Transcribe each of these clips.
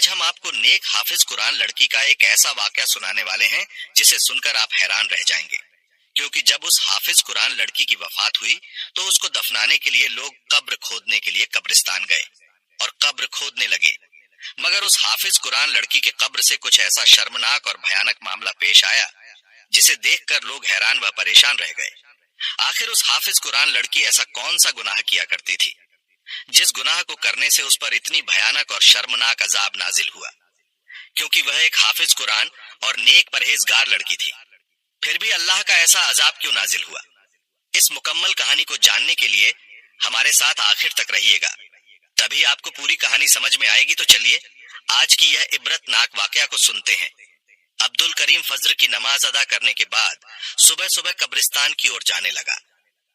ہم آپ کو نیک حافظ قرآن لڑکی کا ایک ایسا واقعہ سنانے والے ہیں جسے سن کر آپ حیران رہ جائیں گے، کیونکہ جب اس حافظ قرآن لڑکی کی وفات ہوئی تو اس کو دفنانے کے لیے لوگ قبر کھودنے کے لیے قبرستان گئے اور قبر کھودنے لگے، مگر اس حافظ قرآن لڑکی کے قبر سے کچھ ایسا شرمناک اور بھیانک معاملہ پیش آیا جسے دیکھ کر لوگ حیران و پریشان رہ گئے۔ آخر اس حافظ قرآن لڑکی ایسا کون سا گناہ کیا کرتی تھی جس گناہ کو کرنے سے اس پر اتنی بھیانک اور شرمناک عذاب نازل ہوا؟ کیونکہ وہ ایک حافظ قرآن اور نیک پرہیزگار لڑکی تھی، پھر بھی اللہ کا ایسا عذاب کیوں نازل ہوا؟ اس مکمل کہانی کو جاننے کے لیے ہمارے ساتھ آخر تک رہیے گا، تبھی آپ کو پوری کہانی سمجھ میں آئے گی۔ تو چلیے آج کی یہ عبرت ناک واقعہ کو سنتے ہیں۔ عبد الکریم فجر کی نماز ادا کرنے کے بعد صبح صبح قبرستان کی اور جانے لگا،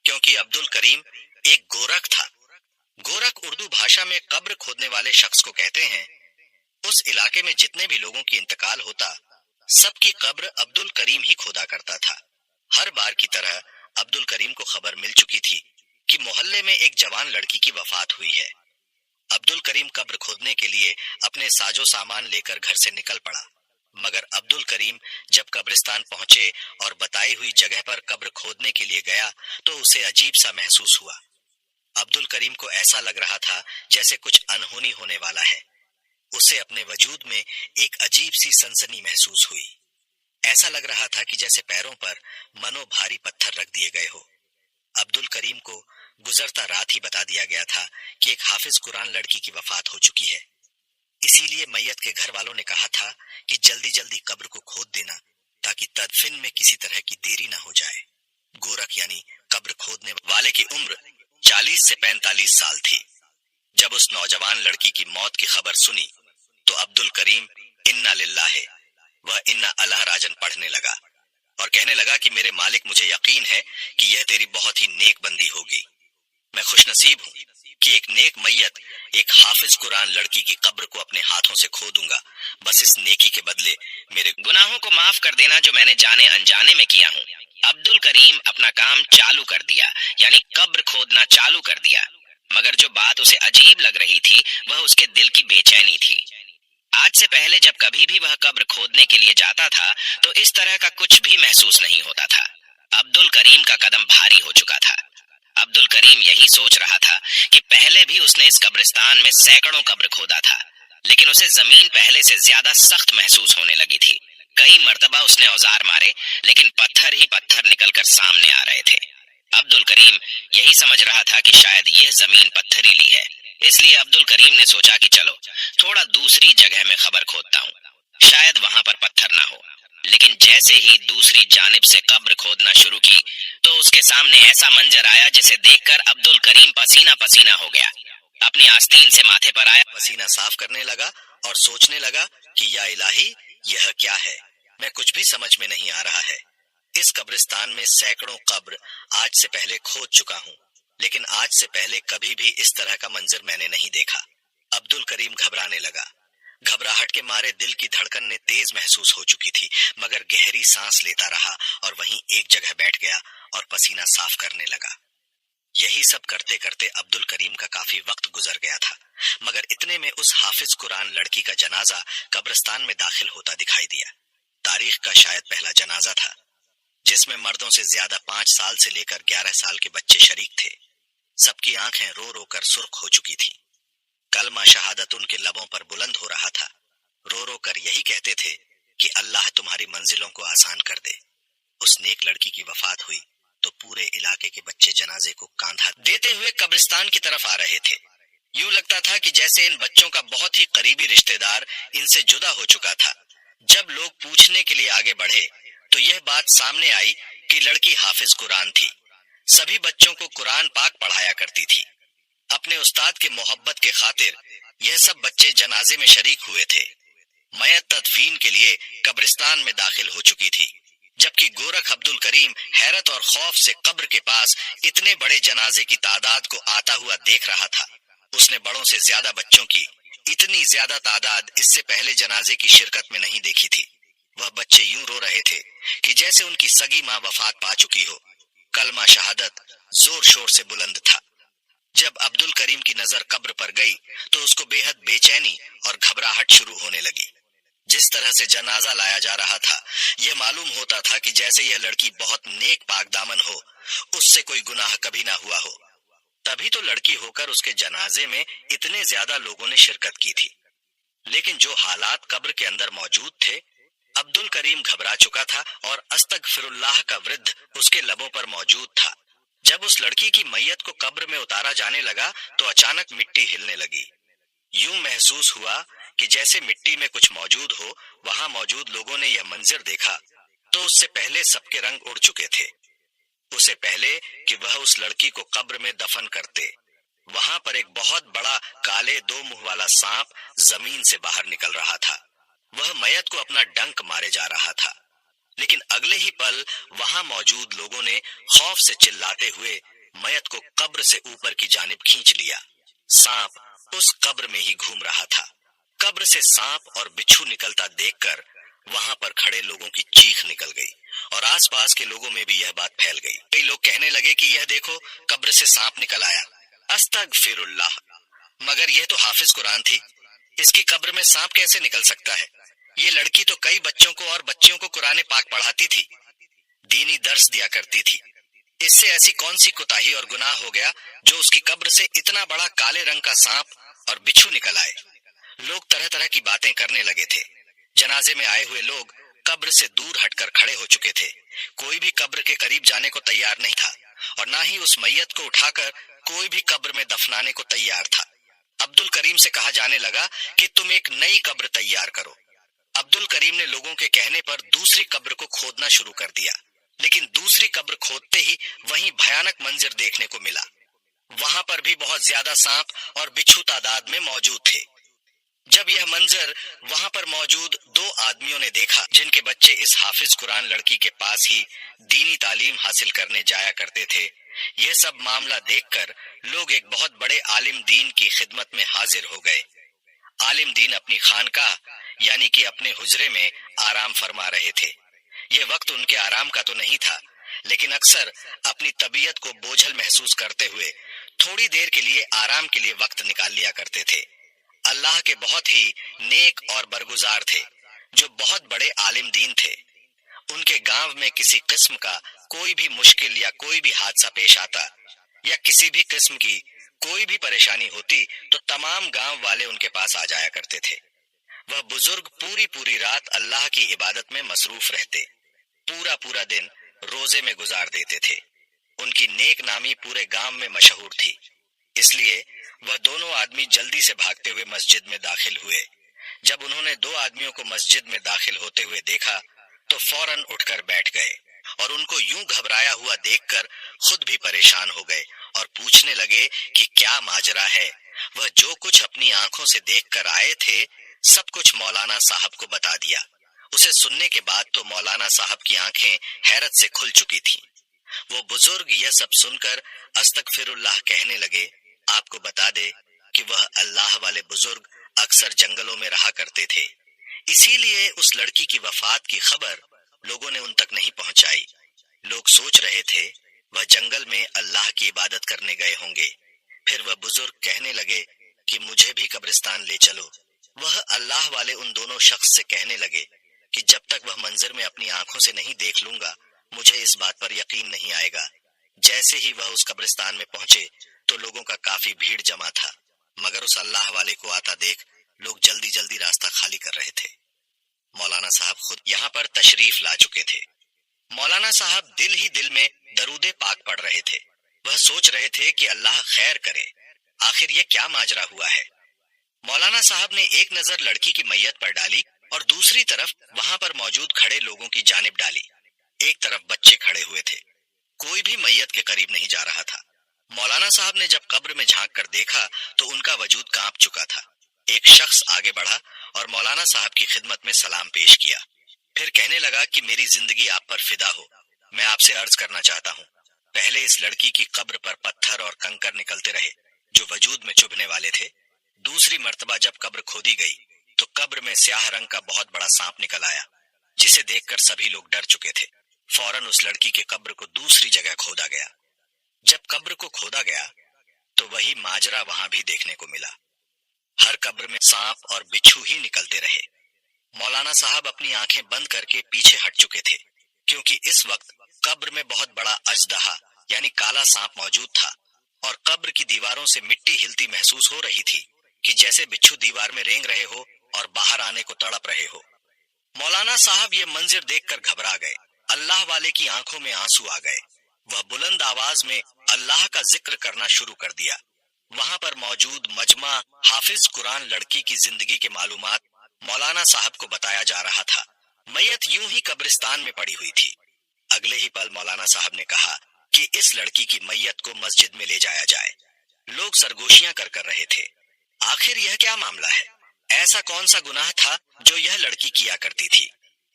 کیونکہ عبد الکریم ایک گورکھ تھا۔ گورکھ اردو بھاشا میں قبر کھودنے والے شخص کو کہتے ہیں۔ اس علاقے میں جتنے بھی لوگوں کی انتقال ہوتا، سب کی قبر عبد الکریم ہی کھودا کرتا تھا۔ ہر بار کی طرح عبد الکریم کو خبر مل چکی تھی کہ محلے میں ایک جوان لڑکی کی وفات ہوئی ہے۔ عبد الکریم قبر کھودنے کے لیے اپنے ساجو سامان لے کر گھر سے نکل پڑا، مگر عبد الکریم جب قبرستان پہنچے اور بتائی ہوئی جگہ پر قبر کھودنے کے لیے گیا تو اسے عجیب سا محسوس ہوا۔ عبد الکریم کو ایسا لگ رہا تھا جیسے کچھ انہونی ہونے والا ہے۔ اسے اپنے وجود میں ایک عجیب سی سنسنی محسوس ہوئی۔ ایسا لگ رہا تھا کہ جیسے پیروں پر منو بھاری پتھر رکھ دیے گئے ہو۔ عبد الکریم کو گزرتا رات ہی بتا دیا گیا تھا کہ ایک حافظ قرآن لڑکی کی وفات ہو چکی ہے، اسی لیے میت کے گھر والوں نے کہا تھا کہ جلدی جلدی قبر کو کھود دینا تاکہ تدفین میں کسی طرح کی دیری نہ ہو جائے۔ گورکھ یعنی قبر کھودنے والے کی عمر 40 سے 45 سال تھی۔ جب اس نوجوان لڑکی کی موت کی خبر سنی تو عبد الکریم انا للہ و انا الیہ راجعون پڑھنے لگا اور کہنے لگا کہ میرے مالک، مجھے یقین ہے کہ یہ تیری بہت ہی نیک بندی ہوگی۔ میں خوش نصیب ہوں کہ ایک نیک میت ایک حافظ قرآن لڑکی کی قبر کو اپنے ہاتھوں سے کھودوں گا، بس اس نیکی کے بدلے میرے گناہوں کو معاف کر دینا جو میں نے جانے انجانے میں کیا ہوں۔ عبد الکریم اپنا کام چالو کر دیا، یعنی قبر کھودنا چالو کر دیا، مگر جو بات اسے عجیب لگ رہی تھی وہ اس کے دل کی بے چینی تھی۔ آج سے پہلے جب کبھی بھی وہ قبر کھودنے کے لیے جاتا تھا تو اس طرح کا کچھ بھی محسوس نہیں ہوتا تھا۔ عبد الکریم کا قدم بھاری ہو چکا تھا۔ عبد الکریم یہی سوچ رہا تھا کہ پہلے بھی اس نے اس قبرستان میں سینکڑوں قبر کھودا تھا، لیکن اسے زمین پہلے سے زیادہ سخت محسوس ہونے لگی تھی۔ کئی مرتبہ اس نے اوزار مارے لیکن پتھر ہی پتھر نکل کر سامنے آ رہے تھے۔ عبد الکریم یہی سمجھ رہا تھا کہ شاید یہ زمین پتھریلی ہے، اس لیے عبد الکریم نے سوچا کہ چلو تھوڑا دوسری جگہ میں قبر کھودتا ہوں، شاید وہاں پر پتھر نہ ہو۔ لیکن جیسے ہی دوسری جانب سے قبر کھودنا شروع کی تو اس کے سامنے ایسا منظر آیا جسے دیکھ کر عبد الکریم پسینہ پسینہ ہو گیا۔ اپنی آستین سے ماتھے پر آیا، پسینہ صاف کرنے لگا اور سوچنے لگا کہ یا الہی، یہ کیا ہے؟ میں کچھ بھی سمجھ میں نہیں آ رہا ہے۔ اس قبرستان میں سینکڑوں قبر آج سے پہلے کھود چکا ہوں، لیکن آج سے پہلے کبھی بھی اس طرح کا منظر میں نے نہیں دیکھا۔ عبد الکریم گھبرانے لگا۔ گھبراہٹ کے مارے دل کی دھڑکن نے تیز محسوس ہو چکی تھی، مگر گہری سانس لیتا رہا اور وہیں ایک جگہ بیٹھ گیا اور پسینہ صاف کرنے لگا۔ یہی سب کرتے کرتے عبد الکریم کا کافی وقت گزر گیا تھا، مگر اتنے میں اس حافظ قرآن لڑکی کا جنازہ قبرستان میں داخل ہوتا دکھائی دیا۔ تاریخ کا شاید پہلا جنازہ تھا، جس میں مردوں سے زیادہ 5 سال سے لے کر 11 سال کے بچے شریک تھے۔ سب کی آنکھیں رو رو کر سرخ ہو چکی تھی۔ کلمہ شہادت ان کے لبوں پر بلند ہو رہا تھا۔ رو رو کر یہی کہتے تھے کہ اللہ تمہاری منزلوں کو آسان کر دے۔ اس نیک لڑکی کی وفات ہوئی تو پورے علاقے کے بچے جنازے کو کاندھا دیتے ہوئے قبرستان کی طرف آ رہے تھے۔ یوں لگتا تھا کہ جیسے ان بچوں کا بہت ہی قریبی رشتہ دار ان سے جدا ہو چکا تھا۔ جب لوگ پوچھنے کے لیے آگے بڑھے تو یہ بات سامنے آئی کہ لڑکی حافظ قرآن تھی۔ سبھی بچوں کو قرآن پاک پڑھایا کرتی تھی۔ اپنے استاد کے محبت کے خاطر یہ سب بچے جنازے میں شریک ہوئے تھے۔ میت تدفین کے لیے قبرستان میں داخل ہو چکی تھی، جبکہ گورکھ عبد الکریم حیرت اور خوف سے قبر کے پاس اتنے بڑے جنازے کی تعداد کو آتا ہوا دیکھ رہا تھا۔ اس نے بڑوں سے زیادہ بچوں کی اتنی زیادہ تعداد اس سے پہلے جنازے کی شرکت میں نہیں دیکھی تھی۔ وہ بچے یوں رو رہے تھے کہ جیسے ان کی سگی ماں وفات پا چکی ہو۔ کلمہ شہادت زور شور سے بلند تھا۔ जब अब्दुल करीम की नजर कब्र पर गई तो उसको बेहद बेचैनी और घबराहट शुरू होने लगी। जिस तरह से जनाजा लाया जा रहा था, यह मालूम होता था कि जैसे यह लड़की बहुत नेक पाक दामन हो, उससे कोई गुनाह कभी ना हुआ हो। तभी तो लड़की होकर उसके जनाजे में इतने ज्यादा लोगों ने शिरकत की थी। लेकिन जो हालात कब्र के अंदर मौजूद थे, अब्दुल करीम घबरा चुका था और अस्तगफिरुल्लाह का वृद्ध उसके लबों पर मौजूद था। जब उस लड़की की मैयत को कब्र में उतारा जाने लगा तो अचानक मिट्टी हिलने लगी। यूं महसूस हुआ कि जैसे मिट्टी में कुछ मौजूद हो। वहां मौजूद लोगों ने यह मंजर देखा तो उससे पहले सबके रंग उड़ चुके थे। उससे पहले कि वह उस लड़की को कब्र में दफन करते, वहां पर एक बहुत बड़ा काले दो मुंह वाला सांप जमीन से बाहर निकल रहा था। वह मैयत को अपना डंक मारे जा रहा था। लेकिन अगले ही पल वहां मौजूद लोगों ने खौफ से चिल्लाते हुए मैयत को कब्र से ऊपर की जानिब खींच लिया। सांप उस कब्र में ही घूम रहा था। कब्र से सांप और बिच्छू निकलता देखकर वहां पर खड़े लोगों की चीख निकल गई और आसपास के लोगों में भी यह बात फैल गई। कई लोग कहने लगे कि यह देखो, कब्र से सांप निकल आया। अस्तगफिरुल्लाह, मगर यह तो हाफिज कुरान थी, इसकी कब्र में सांप कैसे निकल सकता है? ये लड़की तो कई बच्चों को और बच्चियों को कुरान पाक पढ़ाती थी, दीनी दर्स दिया करती थी। इससे ऐसी कौन सी कोताही और गुनाह हो गया जो उसकी कब्र से इतना बड़ा काले रंग का सांप और बिच्छू निकल आए? लोग तरह तरह की बातें करने लगे थे। जनाजे में आए हुए लोग कब्र से दूर हटकर खड़े हो चुके थे। कोई भी कब्र के करीब जाने को तैयार नहीं था और ना ही उस मैयत को उठाकर कोई भी कब्र में दफनाने को तैयार था। अब्दुल करीम से कहा जाने लगा कि तुम एक नई कब्र तैयार करो। अब्दुल करीम ने लोगों के कहने पर दूसरी कब्र को खोदना शुरू कर दिया। लेकिन दूसरी कब्र खोदते ही वहीं भयानक मंजर देखने को मिला। वहां पर भी बहुत ज्यादा सांप और बिच्छू तादाद में मौजूद थे। जब यह मंजर वहां पर मौजूद दो आदमियों ने देखा जिनके बच्चे इस हाफिज कुरान लड़की के पास ही दीनी तालीम हासिल करने जाया करते थे, यह सब मामला देखकर लोग एक बहुत बड़े आलिम दीन की खिदमत में हाजिर हो गए। आलिम दीन अपनी खानकाह यानी कि अपने हुजरे में आराम फरमा रहे थे। ये वक्त उनके आराम का तो नहीं था, लेकिन अक्सर अपनी तबीयत को बोझल महसूस करते हुए थोड़ी देर के लिए आराम के लिए वक्त निकाल लिया करते थे। अल्लाह के बहुत ही नेक और बरगुजार थे जो बहुत बड़े आलिम दीन थे। उनके गांव में किसी किस्म का कोई भी मुश्किल या कोई भी हादसा पेश आता या किसी भी किस्म की कोई भी परेशानी होती तो तमाम गांव वाले उनके पास आ जाया करते थे। वह बुजुर्ग पूरी पूरी रात अल्लाह की इबादत में मसरूफ रहते, पूरा पूरा दिन रोजे में गुजार देते थे। उनकी नेक नामी पूरे गांव में मशहूर थी। इसलिए वह दोनों आदमी जल्दी से भागते हुए मस्जिद में दाखिल हुए। जब उन्होंने दो आदमियों को मस्जिद में दाखिल होते हुए देखा तो फौरन उठकर बैठ गए और उनको यूं घबराया हुआ देखकर खुद भी परेशान हो गए और पूछने लगे कि क्या माजरा है। वह जो कुछ अपनी आंखों से देखकर आए थे सब कुछ मौलाना साहब को बता दिया। उसे सुनने के बाद तो मौलाना साहब की आंखें हैरत से खुल चुकी थीं। वो बुजुर्ग यह सब सुनकर अस्तगफिरुल्लाह कहने लगे, आपको बता दे कि वह अल्लाह वाले बुजुर्ग अक्सर जंगलों में रहा करते थे, इसीलिए उस लड़की की वफात की खबर लोगों ने उन तक नहीं पहुंचाई। लोग सोच रहे थे वह जंगल में अल्लाह की इबादत करने गए होंगे। फिर वह बुजुर्ग कहने लगे कि मुझे भी कब्रिस्तान ले चलो। वह अल्लाह वाले उन दोनों शख्स से कहने लगे कि जब तक वह मंजर में अपनी आंखों से नहीं देख लूंगा मुझे इस बात पर यकीन नहीं आएगा। जैसे ही वह उस कब्रिस्तान में पहुंचे तो लोगों का काफी भीड़ जमा था, मगर उस अल्लाह वाले को आता देख लोग जल्दी जल्दी रास्ता खाली कर रहे थे। मौलाना साहब खुद यहाँ पर तशरीफ ला चुके थे। मौलाना साहब दिल ही दिल में दरूदे पाक पढ़ रहे थे। वह सोच रहे थे कि अल्लाह खैर करे, आखिर ये क्या माजरा हुआ है। मौलाना साहब ने एक नजर लड़की की मैयत पर डाली और दूसरी तरफ वहां पर मौजूद खड़े लोगों की जानिब डाली। एक तरफ बच्चे खड़े हुए थे, कोई भी मैयत के करीब नहीं जा रहा था। मौलाना साहब ने जब कब्र में झांक कर देखा तो उनका वजूद कांप चुका था। एक शख्स आगे बढ़ा और मौलाना साहब की खिदमत में सलाम पेश किया। फिर कहने लगा कि मेरी जिंदगी आप पर फिदा हो, मैं आपसे अर्ज करना चाहता हूँ। पहले इस लड़की की कब्र पर पत्थर और कंकर निकलते रहे जो वजूद में चुभने वाले थे। दूसरी मर्तबा जब कब्र खोदी गई तो कब्र में स्याह रंग का बहुत बड़ा सांप निकल आया, जिसे देखकर सभी लोग डर चुके थे। फौरन उस लड़की के कब्र को दूसरी जगह खोदा गया। जब कब्र को खोदा गया तो वही माजरा वहां भी देखने को मिला। हर कब्र में सांप और बिच्छू ही निकलते रहे। मौलाना साहब अपनी आंखें बंद करके पीछे हट चुके थे, क्योंकि इस वक्त कब्र में बहुत बड़ा अजदहा यानी काला सांप मौजूद था, और कब्र की दीवारों से मिट्टी हिलती महसूस हो रही थी कि जैसे बिच्छू दीवार में रेंग रहे हो और बाहर आने को तड़प रहे हो। मौलाना साहब ये मंजर देखकर घबरा गए। अल्लाह वाले की आंखों में आंसू आ गए। वह बुलंद आवाज में अल्लाह का जिक्र करना शुरू कर दिया। वहां पर मौजूद मजमा हाफिज कुरान लड़की की जिंदगी के मालूमात मौलाना साहब को बताया जा रहा था। मैयत यूं ही कब्रिस्तान में पड़ी हुई थी। अगले ही पल मौलाना साहब ने कहा कि इस लड़की की मैयत को मस्जिद में ले जाया जाए। लोग सरगोशियां कर रहे थे। आखिर यह क्या मामला है? ऐसा कौन सा गुनाह था जो यह लड़की किया करती थी?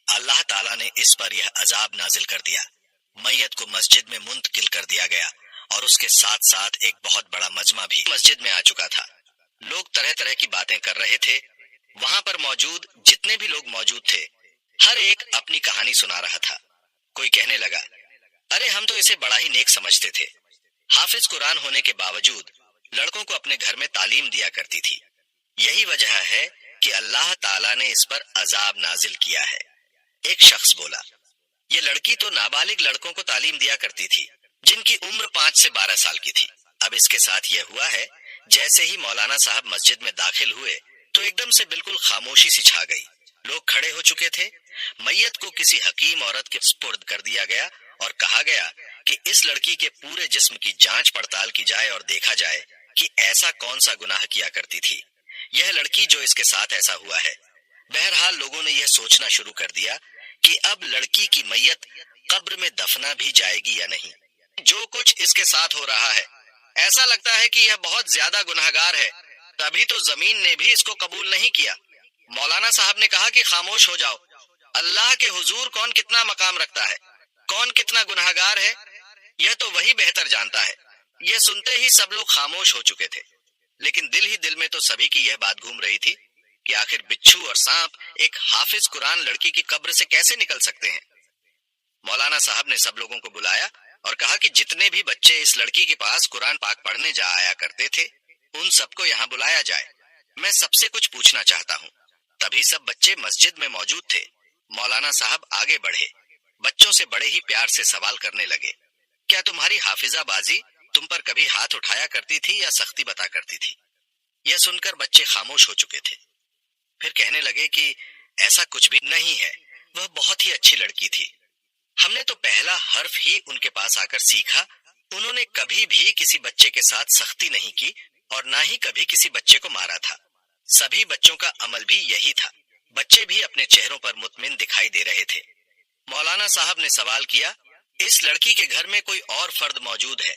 अल्लाह ताला ने इस पर यह अजाब नाजिल कर दिया। मैयत को मस्जिद में मुंतकिल कर दिया गया और उसके साथ साथ एक बहुत बड़ा मजमा भी मस्जिद में आ चुका था। लोग तरह तरह की बातें कर रहे थे। वहां पर मौजूद जितने भी लोग मौजूद थे, हर एक अपनी कहानी सुना रहा था। कोई कहने लगा, अरे हम तो इसे बड़ा ही नेक समझते थे। हाफिज कुरान होने के बावजूद लड़कों को अपने घर में तालीम दिया करती थी। यही वजह है कि अल्लाह ताला ने इस पर अजाब नाजिल किया है। एक शख्स बोला, ये लड़की तो नाबालिग लड़कों को तालीम दिया करती थी, जिनकी उम्र 5 से 12 साल की थी। अब इसके साथ यह हुआ है, जैसे ही मौलाना साहब मस्जिद में दाखिल हुए तो एकदम से बिल्कुल खामोशी सी छा गई। लोग खड़े हो चुके थे। मैयत को किसी हकीम औरत के सुपुर्द कर दिया गया और कहा गया कि इस लड़की के पूरे जिस्म की जांच पड़ताल की जाए और देखा जाए कि ऐसा कौन सा गुनाह किया करती थी यह लड़की जो इसके साथ ऐसा हुआ है। बहरहाल लोगों ने यह सोचना शुरू कर दिया कि अब लड़की की मैयत कब्र में दफना भी जाएगी या नहीं। जो कुछ इसके साथ हो रहा है, ऐसा लगता है कि यह बहुत ज्यादा गुनहगार है, तभी तो जमीन ने भी इसको कबूल नहीं किया। मौलाना साहब ने कहा कि खामोश हो जाओ। अल्लाह के हुजूर कौन कितना मकाम रखता है, कौन कितना गुनहगार है, यह तो वही बेहतर जानता है। यह सुनते ही सब लोग खामोश हो चुके थे, लेकिन दिल ही दिल में तो सभी की यह बात घूम रही थी कि आखिर बिच्छू और सांप एक हाफिज कुरान लड़की की कब्र से कैसे निकल सकते हैं। मौलाना साहब ने सब लोगों को बुलाया और कहा कि जितने भी बच्चे इस लड़की के पास कुरान पाक पढ़ने जा आया करते थे, उन सबको यहाँ बुलाया जाए। मैं सबसे कुछ पूछना चाहता हूँ। तभी सब बच्चे मस्जिद में मौजूद थे। मौलाना साहब आगे बढ़े, बच्चों से बड़े ही प्यार से सवाल करने लगे, क्या तुम्हारी हाफिजा बाजी तुम पर कभी हाथ उठाया करती थी या सख्ती बता करती थी? यह सुनकर बच्चे खामोश हो चुके थे। फिर कहने लगे कि ऐसा कुछ भी नहीं है, वह बहुत ही अच्छी लड़की थी। हमने तो पहला हर्फ ही उनके पास आकर सीखा। उन्होंने कभी भी किसी बच्चे के साथ सख्ती नहीं की और ना ही कभी किसी बच्चे को मारा था। सभी बच्चों का अमल भी यही था। बच्चे भी अपने चेहरों पर मुतमिन दिखाई दे रहे थे। मौलाना साहब ने सवाल किया, इस लड़की के घर में कोई और फर्द मौजूद है?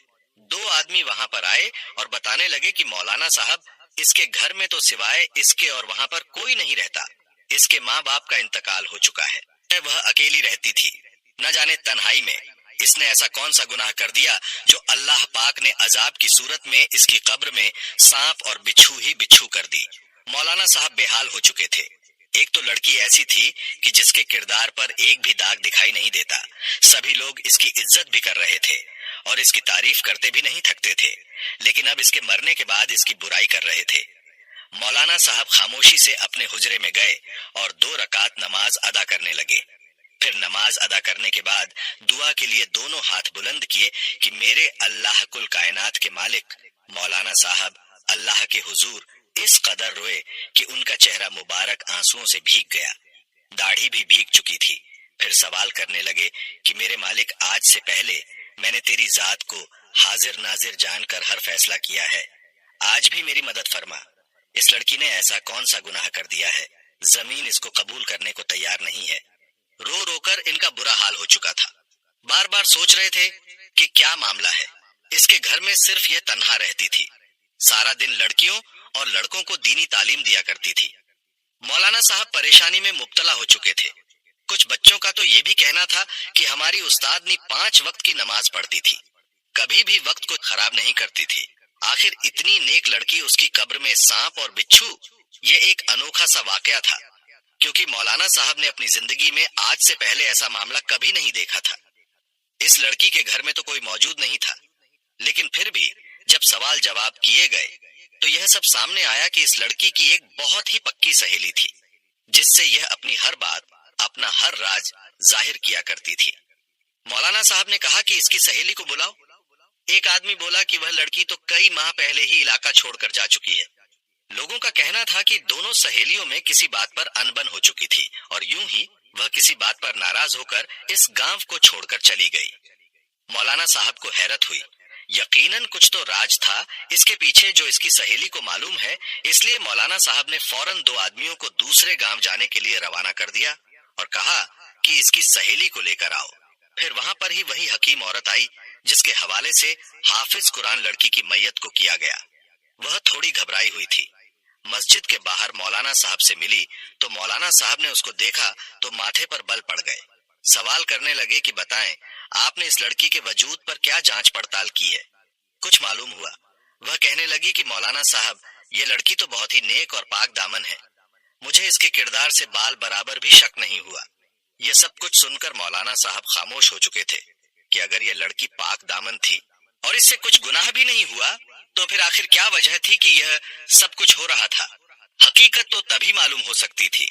2 आदमी वहां पर आए और बताने लगे कि मौलाना साहब, इसके घर में तो सिवाय इसके और वहां पर कोई नहीं रहता। इसके माँ बाप का इंतकाल हो चुका है। वह अकेली रहती थी। न जाने तन्हाई में इसने ऐसा कौन सा गुनाह कर दिया जो अल्लाह पाक ने अजाब की सूरत में इसकी कब्र में सांप और बिच्छू ही बिच्छू कर दी। मौलाना साहब बेहाल हो चुके थे। एक तो लड़की ऐसी थी कि जिसके किरदार पर एक भी दाग दिखाई नहीं देता। सभी लोग इसकी इज्जत भी कर रहे थे और इसकी तारीफ करते भी नहीं थकते थे, लेकिन अब इसके मरने के बाद इसकी बुराई कर रहे थे। मौलाना साहब खामोशी से अपने हुजरे में गए और 2 रकात नमाज अदा करने लगे। फिर नमाज अदा करने के बाद दुआ के लिए दोनों हाथ बुलंद किए कि मेरे अल्लाह कुल कायनात के मालिक। मौलाना साहब अल्लाह के हुजूर इस कदर रोए कि उनका चेहरा मुबारक आंसुओं से भीग गया, दाढ़ी भी भीग चुकी थी। फिर सवाल करने लगे कि मेरे मालिक, आज से पहले मैंने तेरी जात को हाजिर नाजिर जानकर हर फैसला किया है। आज भी मेरी मदद फरमा। इस लड़की ने ऐसा कौन सा गुनाह कर दिया है, जमीन इसको कबूल करने को तैयार नहीं है। रो रोकर इनका बुरा हाल हो चुका था। बार बार सोच रहे थे कि क्या मामला है। इसके घर में सिर्फ ये तन्हा रहती थी। सारा दिन लड़कियों और लड़कों को दीनी तालीम दिया करती थी। मौलाना साहब परेशानी में मुब्तला हो चुके थे। कुछ बच्चों का तो ये भी कहना था कि हमारी उस्तादनी 5 वक्त की नमाज पढ़ती थी, कभी भी वक्त को खराब नहीं करती थी। आखिर इतनी नेक लड़की, उसकी कब्र में सांप और बिच्छू, ये एक अनोखा सा वाकया था, क्योंकि मौलाना साहब ने अपनी जिंदगी में आज से पहले ऐसा मामला कभी नहीं देखा था। इस लड़की के घर में तो कोई मौजूद नहीं था, लेकिन फिर भी जब सवाल जवाब किए गए तो यह सब सामने आया कि इस लड़की की एक बहुत ही पक्की सहेली थी, जिससे यह अपनी हर बात, अपना हर राज जाहिर किया करती थी। मौलाना साहब ने कहा कि इसकी सहेली को बुलाओ। एक आदमी बोला कि वह लड़की तो कई माह पहले ही इलाका छोड़कर जा चुकी है। लोगों का कहना था कि दोनों सहेलियों में किसी बात पर अनबन हो चुकी थी और यूं ही वह किसी बात पर नाराज होकर इस गांव को छोड़कर चली गई। मौलाना साहब को हैरत हुई। यकीनन कुछ तो राज था इसके पीछे जो इसकी सहेली को मालूम है, इसलिए मौलाना साहब ने फौरन 2 आदमियों को दूसरे गांव जाने के लिए रवाना कर दिया और कहा कि इसकी सहेली को लेकर आओ। फिर वहां पर ही वही हकीम औरत आई जिसके हवाले से हाफिज कुरान लड़की की मैयत को किया गया। वह थोड़ी घबराई हुई थी। मस्जिद के बाहर मौलाना साहब से मिली तो मौलाना साहब ने उसको देखा तो माथे पर बल पड़ गए। सवाल करने लगे कि बताएं, आपने इस लड़की के वजूद पर क्या जांच पड़ताल की है? कुछ मालूम हुआ? वह कहने लगी कि मौलाना साहब, ये लड़की तो बहुत ही नेक और पाक दामन है। मुझे इसके किरदार से बाल बराबर भी शक नहीं हुआ। ये सब कुछ सुनकर मौलाना साहब खामोश हो चुके थे कि अगर ये लड़की पाक दामन थी और इससे कुछ गुनाह भी नहीं हुआ तो फिर आखिर क्या वजह थी कि यह सब कुछ हो रहा था? हकीकत तो तभी मालूम हो सकती थी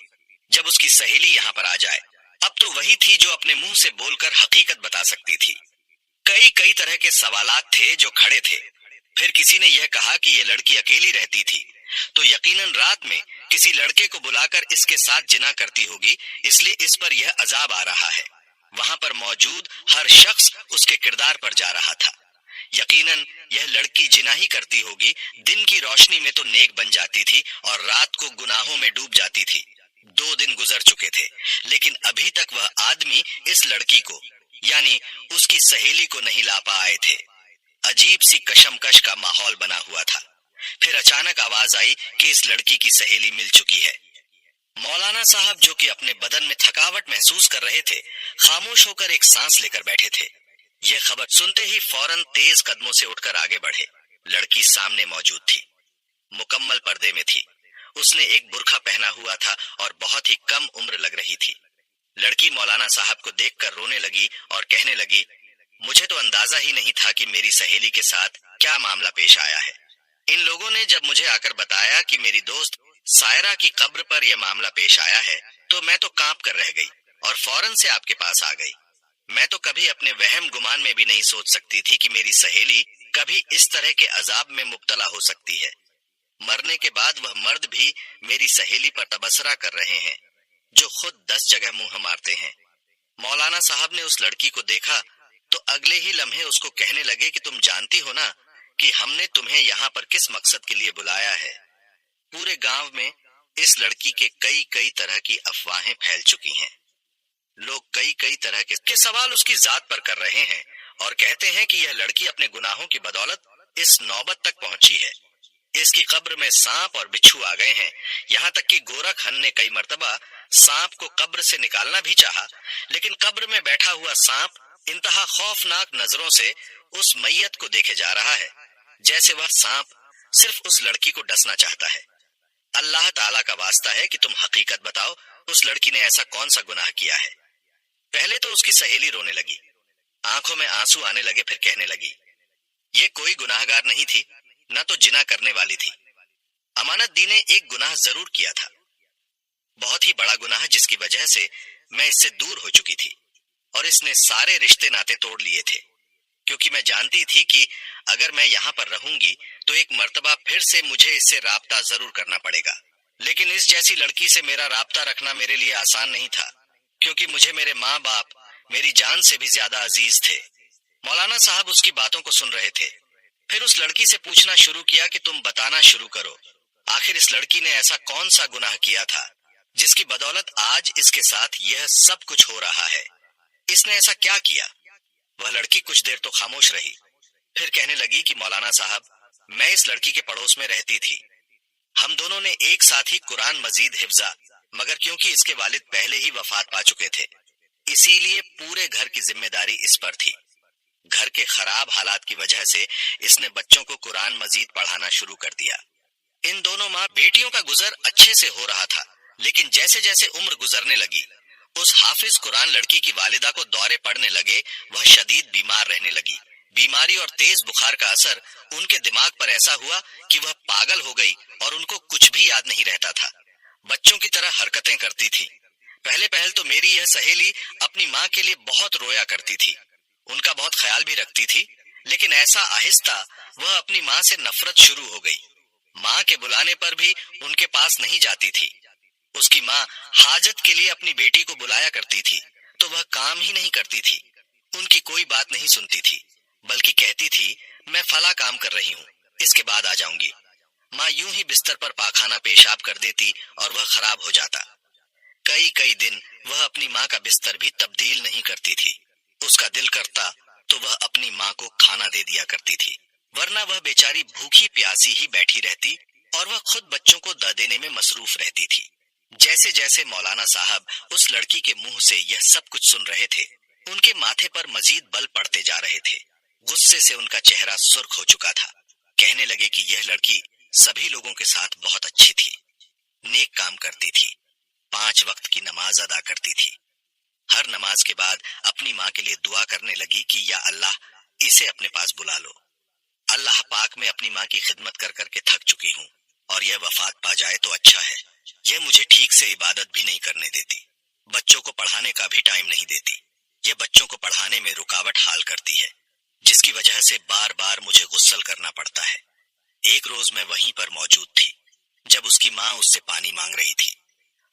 जब उसकी सहेली यहाँ पर आ जाए। अब तो वही थी जो अपने मुंह से बोलकर हकीकत बता सकती थी। कई तरह के सवालात थे जो खड़े थे। फिर किसी ने यह कहा कि यह लड़की अकेली रहती थी तो यकीनन रात में किसी लड़के को बुलाकर इसके साथ जिना करती होगी, इसलिए इस पर यह अजाब आ रहा है। वहां पर मौजूद हर शख्स उसके किरदार पर जा रहा था। यकीनन यह लड़की जिना ही करती होगी। दिन की रोशनी में तो नेक बन जाती थी और रात को गुनाहों में डूब जाती थी। 2 दिन गुजर चुके थे लेकिन अभी तक वह आदमी इस लड़की को यानी उसकी सहेली को नहीं ला पाए थे। अजीब सी कशमकश का माहौल बना हुआ था। फिर अचानक आवाज आई कि इस लड़की की सहेली मिल चुकी है। मौलाना साहब जो कि अपने बदन में थकावट महसूस कर रहे थे, खामोश होकर एक सांस लेकर बैठे थे। यह खबर सुनते ही फौरन तेज कदमों से उठकर आगे बढ़े। लड़की सामने मौजूद थी, मुकम्मल पर्दे में थी। उसने एक बुर्खा पहना हुआ था और बहुत ही कम उम्र लग रही थी। लड़की मौलाना साहब को देखकर रोने लगी और कहने लगी, मुझे तो अंदाजा ही नहीं था कि मेरी सहेली के साथ क्या मामला पेश आया है। इन लोगों ने जब मुझे आकर बताया कि मेरी दोस्त सायरा की कब्र पर यह मामला पेश आया है तो मैं तो कांप कर रह गई और फौरन से आपके पास आ गई। मैं तो कभी अपने वहम गुमान में भी नहीं सोच सकती थी कि मेरी सहेली कभी इस तरह के अजाब में मुब्तला हो सकती है। मरने के बाद वह मर्द भी मेरी सहेली पर तबसरा कर रहे हैं जो खुद 10 जगह मुंह मारते हैं। मौलाना साहब ने उस लड़की को देखा तो अगले ही लम्हे उसको कहने लगे कि तुम जानती हो ना कि हमने तुम्हें यहाँ पर किस मकसद के लिए बुलाया है। पूरे गांव में इस लड़की के कई तरह की अफवाहें फैल चुकी हैं। लोग कई तरह के सवाल उसकी जात पर कर रहे हैं और कहते हैं कि यह लड़की अपने गुनाहों की बदौलत इस नौबत तक पहुंची है। इसकी कब्र में सांप और बिच्छू आ गए हैं। यहाँ तक कि गोरखहन ने कई मर्तबा सांप को कब्र से निकालना भी चाहा, लेकिन कब्र में बैठा हुआ सांप इंतहा खौफनाक नजरों से उस मैयत को देखे जा रहा है, जैसे वह सांप सिर्फ उस लड़की को डसना चाहता है। अल्लाह ताला का वास्ता है कि तुम हकीकत बताओ, उस लड़की ने ऐसा कौन सा गुनाह किया है? पहले तो उसकी सहेली रोने लगी, आंखों में आंसू आने लगे। फिर कहने लगी, ये कोई गुनाहगार नहीं थी, न तो जिना करने वाली थी। अमानत दी ने एक गुनाह जरूर किया था, बहुत ही बड़ा गुनाह, जिसकी वजह से मैं इससे दूर हो चुकी थी और इसने सारे रिश्ते नाते तोड़ लिए थे, क्योंकि मैं जानती थी कि अगर मैं यहाँ पर रहूंगी तो एक मर्तबा फिर से मुझे इससे राब्ता जरूर करना पड़ेगा। लेकिन इस जैसी लड़की से मेरा राब्ता रखना मेरे लिए आसान नहीं था, क्योंकि मुझे मेरे माँ बाप मेरी जान से भी ज्यादा अजीज थे। मौलाना साहब उसकी बातों को सुन रहे थे। फिर उस लड़की से पूछना शुरू किया कि तुम बताना शुरू करो, आखिर इस लड़की ने ऐसा कौन सा गुनाह किया था जिसकी बदौलत आज इसके साथ यह सब कुछ हो रहा है? इसने ऐसा क्या किया? वह लड़की कुछ देर तो खामोश रही, फिर कहने लगी कि मौलाना साहब, मैं इस लड़की के पड़ोस में रहती थी। हम दोनों ने एक साथ ही कुरान मजीद हिफ्जा, मगर क्योंकि इसके वालिद पहले ही वफात पा चुके थे, इसीलिए पूरे घर की जिम्मेदारी इस पर थी। घर के खराब हालात की वजह से इसने बच्चों को कुरान मजीद पढ़ाना शुरू कर दिया। इन दोनों माँ बेटियों का गुजर अच्छे से हो रहा था, लेकिन जैसे जैसे उम्र गुजरने लगी, उस हाफिज कुरान लड़की की वालिदा को दौरे पड़ने लगे। वह शदीद बीमार रहने लगी, بیماری اور تیز بخار کا اثر ان کے دماغ پر ایسا ہوا کہ وہ پاگل ہو گئی اور ان کو کچھ بھی یاد نہیں رہتا تھا۔ بچوں کی طرح حرکتیں کرتی تھی۔ پہل تو میری یہ سہیلی اپنی ماں کے لیے بہت رویا کرتی تھی، ان کا بہت خیال بھی رکھتی تھی، لیکن ایسا آہستہ وہ اپنی ماں سے نفرت شروع ہو گئی۔ ماں کے بلانے پر بھی ان کے پاس نہیں جاتی تھی۔ اس کی ماں حاجت کے لیے اپنی بیٹی کو بلایا کرتی تھی تو وہ کام ہی نہیں کرتی تھی، ان کی کوئی بات نہیں سنتی تھی، بلکہ کہتی تھی میں فلاں کام کر رہی ہوں، اس کے بعد آ جاؤں گی۔ ماں یوں ہی بستر پر پاخانہ پیشاب کر دیتی اور وہ خراب ہو جاتا۔ کئی دن وہ اپنی ماں کا بستر بھی تبدیل نہیں کرتی تھی۔ اس کا دل کرتا تو وہ اپنی ماں کو کھانا دے دیا کرتی تھی، ورنہ وہ بیچاری بھوکی پیاسی ہی بیٹھی رہتی اور وہ خود بچوں کو دے دینے میں مصروف رہتی تھی۔ جیسے جیسے مولانا صاحب اس لڑکی کے منہ سے یہ سب کچھ سن رہے تھے، ان کے ماتھے پر مزید بل پڑتے جا رہے تھے۔ غصے سے ان کا چہرہ سرخ ہو چکا تھا۔ کہنے لگے کہ یہ لڑکی سبھی لوگوں کے ساتھ بہت اچھی تھی، نیک کام کرتی تھی، 5 وقت کی نماز ادا کرتی تھی۔ ہر نماز کے بعد اپنی ماں کے لیے دعا کرنے لگی کہ یا اللہ اسے اپنے پاس بلا لو۔ اللہ پاک میں اپنی ماں کی خدمت کر کر کے تھک چکی ہوں، اور یہ وفات پا جائے تو اچھا ہے۔ یہ مجھے ٹھیک سے عبادت بھی نہیں کرنے دیتی، بچوں کو پڑھانے کا بھی ٹائم نہیں دیتی۔ یہ بچوں کو پڑھانے میں رکاوٹ حال کرتی ہے، جس کی وجہ سے بار بار مجھے غسل کرنا پڑتا ہے۔ ایک روز میں وہیں پر موجود تھی جب اس کی ماں اس سے پانی مانگ رہی تھی۔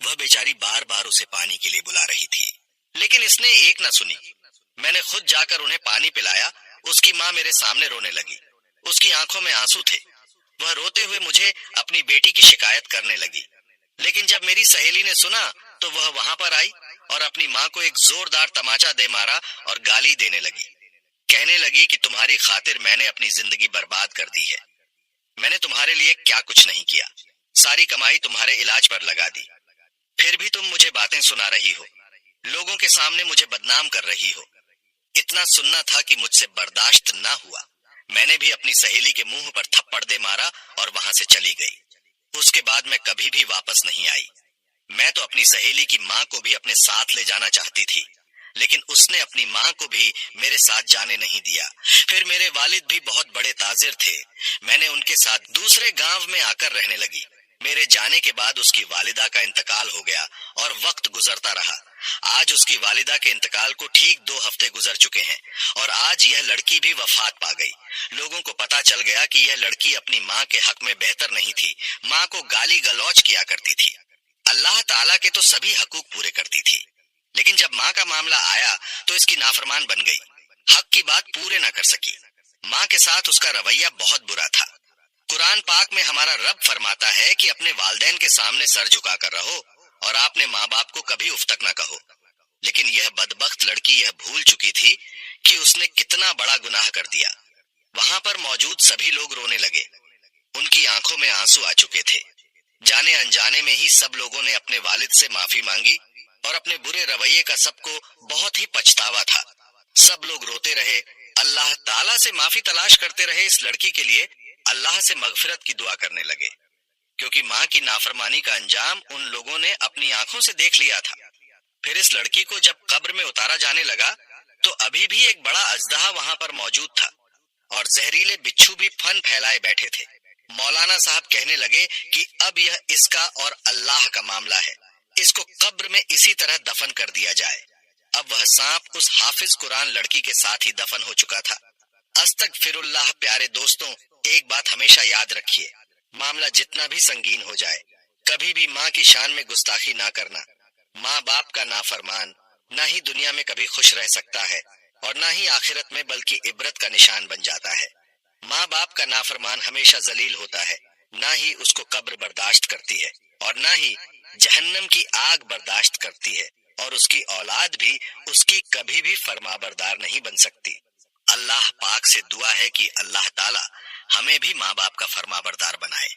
وہ بیچاری بار بار اسے پانی کے لیے بلا رہی تھی، لیکن اس نے ایک نہ سنی۔ میں نے خود جا کر انہیں پانی پلایا۔ اس کی ماں میرے سامنے رونے لگی، اس کی آنکھوں میں آنسو تھے۔ وہ روتے ہوئے مجھے اپنی بیٹی کی شکایت کرنے لگی، لیکن جب میری سہیلی نے سنا تو وہ وہاں پر آئی اور اپنی ماں کو ایک زوردار تماچا دے مارا اور گالی دینے لگی۔ کہنے لگی کہ تمہاری خاطر میں نے اپنی زندگی برباد کر دی ہے، میں نے تمہارے لیے کیا کچھ نہیں کیا، ساری کمائی تمہارے علاج پر لگا دی، پھر بھی تم مجھے باتیں سنا رہی ہو، لوگوں کے سامنے مجھے بدنام کر رہی ہو۔ اتنا سننا تھا کہ مجھ سے برداشت نہ ہوا، میں نے بھی اپنی سہیلی کے منہ پر تھپڑ دے مارا اور وہاں سے چلی گئی۔ اس کے بعد میں کبھی بھی واپس نہیں آئی۔ میں تو اپنی سہیلی کی ماں کو بھی اپنے ساتھ لے جانا چاہتی تھی، لیکن اس نے اپنی ماں کو بھی میرے ساتھ جانے نہیں دیا۔ پھر میرے والد بھی بہت بڑے تاجر تھے، میں نے ان کے ساتھ دوسرے گاؤں میں آ کر رہنے لگی۔ میرے جانے کے بعد اس کی والدہ کا انتقال ہو گیا اور وقت گزرتا رہا۔ آج اس کی والدہ کے انتقال کو ٹھیک 2 ہفتے گزر چکے ہیں اور آج یہ لڑکی بھی وفات پا گئی۔ لوگوں کو پتا چل گیا کہ یہ لڑکی اپنی ماں کے حق میں بہتر نہیں تھی، ماں کو گالی گلوچ کیا کرتی تھی۔ اللہ تعالیٰ کے تو سبھی حقوق پورے کرتی تھی، لیکن جب ماں کا معاملہ آیا تو اس کی نافرمان بن گئی، حق کی بات پورے نہ کر سکی۔ ماں کے ساتھ اس کا رویہ بہت برا تھا۔ قرآن پاک میں ہمارا رب فرماتا ہے کہ اپنے والدین کے سامنے سر جھکا کر رہو اور آپ نے ماں باپ کو کبھی اف تک نہ کہو۔ لیکن یہ بدبخت لڑکی یہ بھول چکی تھی کہ اس نے کتنا بڑا گناہ کر دیا۔ وہاں پر موجود سبھی لوگ رونے لگے، ان کی آنکھوں میں آنسو آ چکے تھے۔ جانے انجانے میں ہی سب لوگوں نے اپنے والد سے معافی مانگی اور اپنے برے رویے کا سب کو بہت ہی پچھتاوا تھا۔ سب لوگ روتے رہے، اللہ تعالیٰ سے معافی تلاش کرتے رہے۔ اس لڑکی کے لیے اللہ سے مغفرت کی دعا کرنے لگے، کیونکہ ماں کی نافرمانی کا انجام ان لوگوں نے اپنی آنکھوں سے دیکھ لیا تھا۔ پھر اس لڑکی کو جب قبر میں اتارا جانے لگا تو ابھی بھی ایک بڑا اژدہا وہاں پر موجود تھا اور زہریلے بچھو بھی پھن پھیلائے بیٹھے تھے۔ مولانا صاحب کہنے لگے کہ اب یہ اس کا اور اللہ کا معاملہ ہے، اس کو قبر میں اسی طرح دفن کر دیا جائے۔ اب وہ سانپ اس حافظ قرآن لڑکی کے ساتھ ہی دفن ہو چکا تھا۔ استغفر اللہ۔ پیارے دوستوں، ایک بات ہمیشہ یاد رکھیے، معاملہ جتنا بھی سنگین ہو جائے، کبھی بھی ماں کی شان میں گستاخی نہ کرنا۔ ماں باپ کا نافرمان نہ ہی دنیا میں کبھی خوش رہ سکتا ہے اور نہ ہی آخرت میں، بلکہ عبرت کا نشان بن جاتا ہے۔ ماں باپ کا نافرمان ہمیشہ ذلیل ہوتا ہے، نہ ہی اس کو قبر برداشت کرتی ہے اور نہ ہی جہنم کی آگ برداشت کرتی ہے، اور اس کی اولاد بھی اس کی کبھی بھی فرمانبردار نہیں بن سکتی۔ اللہ پاک سے دعا ہے کہ اللہ تعالی ہمیں بھی ماں باپ کا فرمانبردار بنائے۔